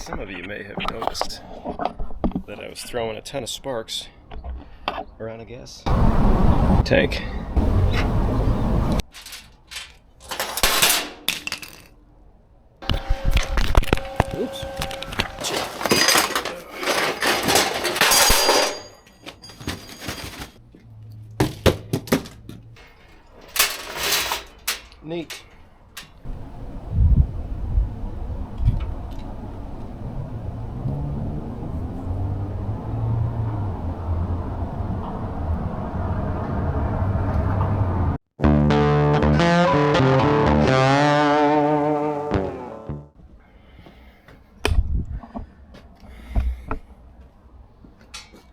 Some of you may have noticed that I was throwing a ton of sparks around a gas tank. Oops. Neat.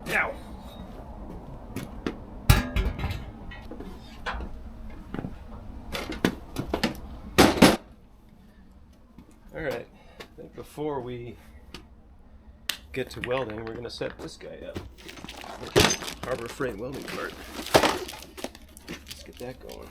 Ow. Alright, I think before we get to welding, we're going to set this guy up. Harbor Freight welding cart. Let's get that going.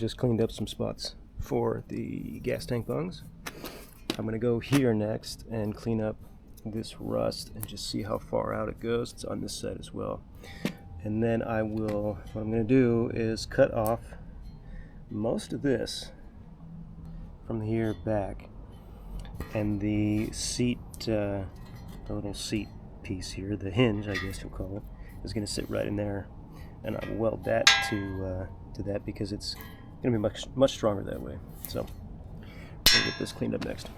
just cleaned up some spots for the gas tank bungs. I'm going to go here next and clean up this rust and just see how far out it goes. It's on this side as well. And then what I'm going to do is cut off most of this from here back. And the seat, the little seat piece here, the hinge I guess you'll call it, is going to sit right in there. And I will weld that to that because it's going to be much stronger that way. So I'm going to get this cleaned up next.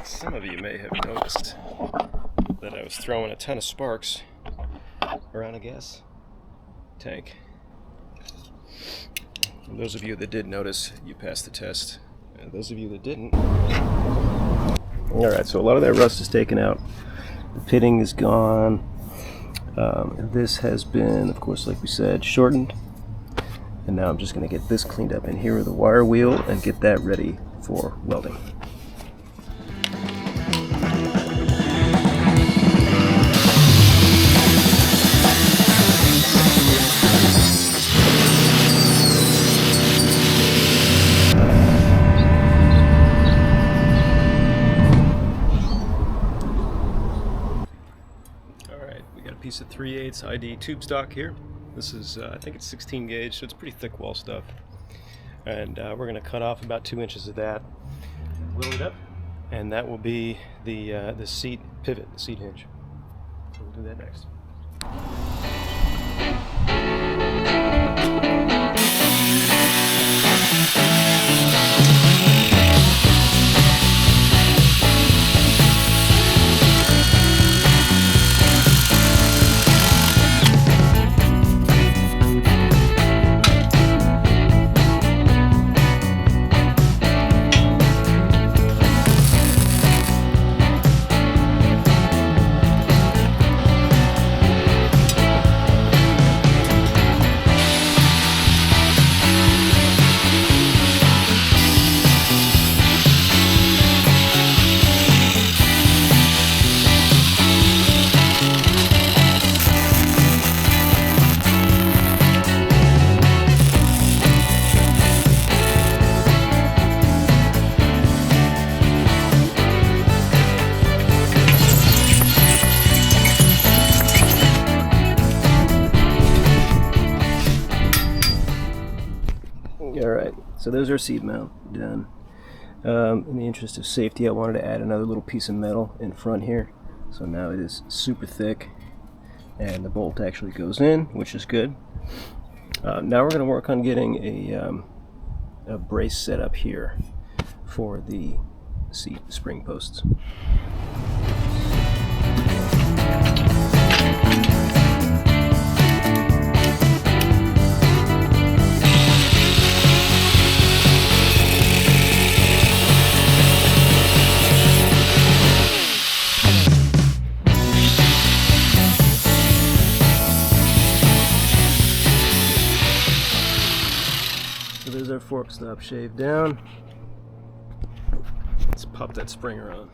Some of you may have noticed that I was throwing a ton of sparks around a gas tank. And those of you that did notice, you passed the test. And those of you that didn't... Alright, so a lot of that rust is taken out. The pitting is gone. This has been, of course, like we said, shortened. And now I'm just going to get this cleaned up in here with a wire wheel and get that ready for welding. Piece of 3/8 ID tube stock here. This is I think it's 16 gauge, so it's pretty thick wall stuff. And we're going to cut off about 2 inches of that, weld it up, and that will be the seat pivot, the seat hinge. So we'll do that next. Alright, so those are seat mount done. In the interest of safety, I wanted to add another little piece of metal in front here. So now it is super thick and the bolt actually goes in, which is good. Now we're going to work on getting a brace set up here for the seat spring posts. So there's our fork stop shaved down. Let's pop that springer on.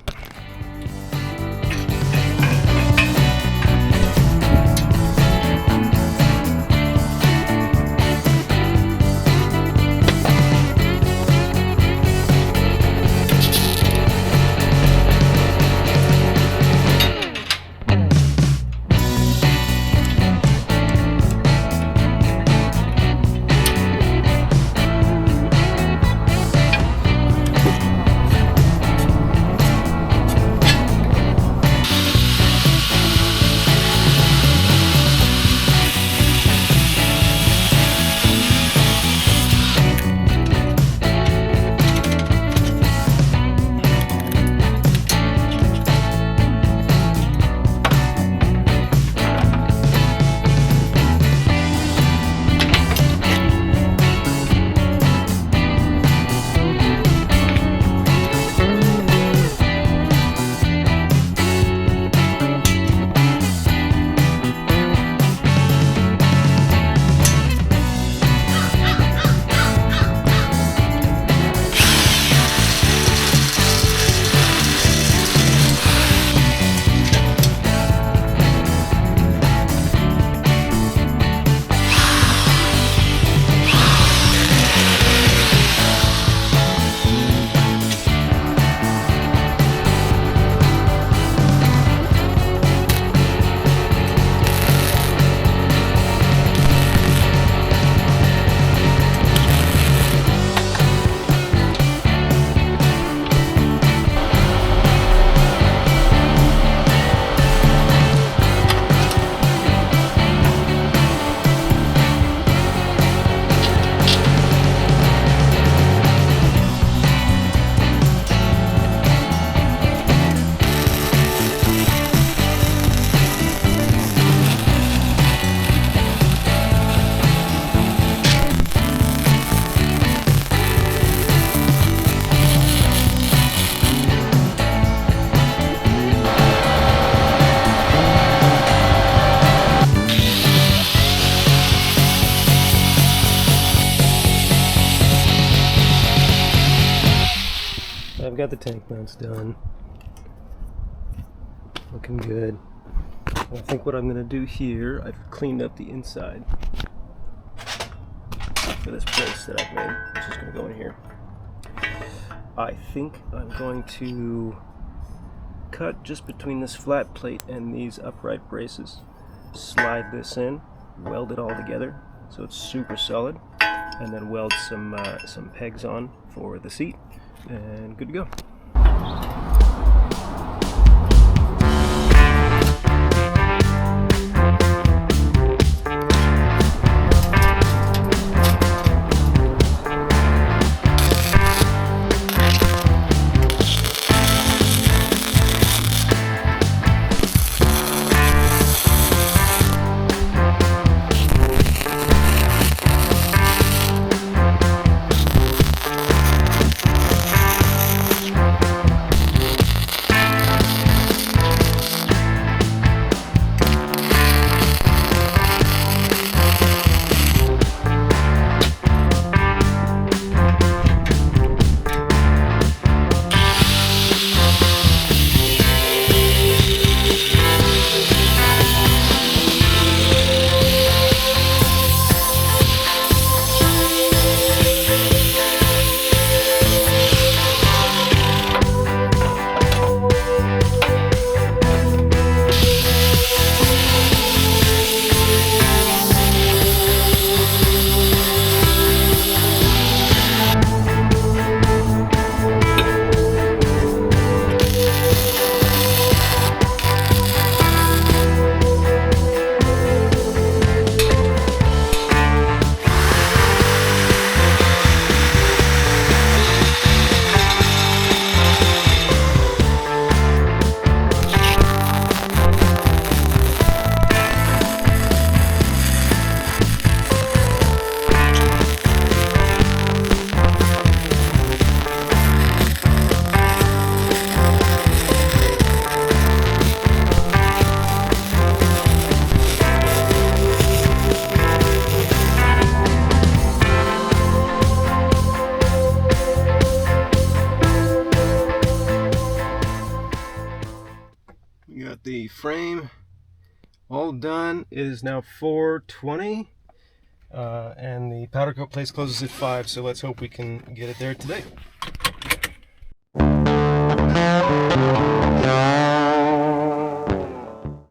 got the tank mounts done. Looking good. I think what I'm going to do here, I've cleaned up the inside for this brace that I've made, which is going to go in here. I think I'm going to cut just between this flat plate and these upright braces, slide this in, weld it all together so it's super solid, and then weld some pegs on for the seat, and good to go. We got the frame all done. It is now 4:20, and the powder coat place closes at 5, so let's hope we can get it there today.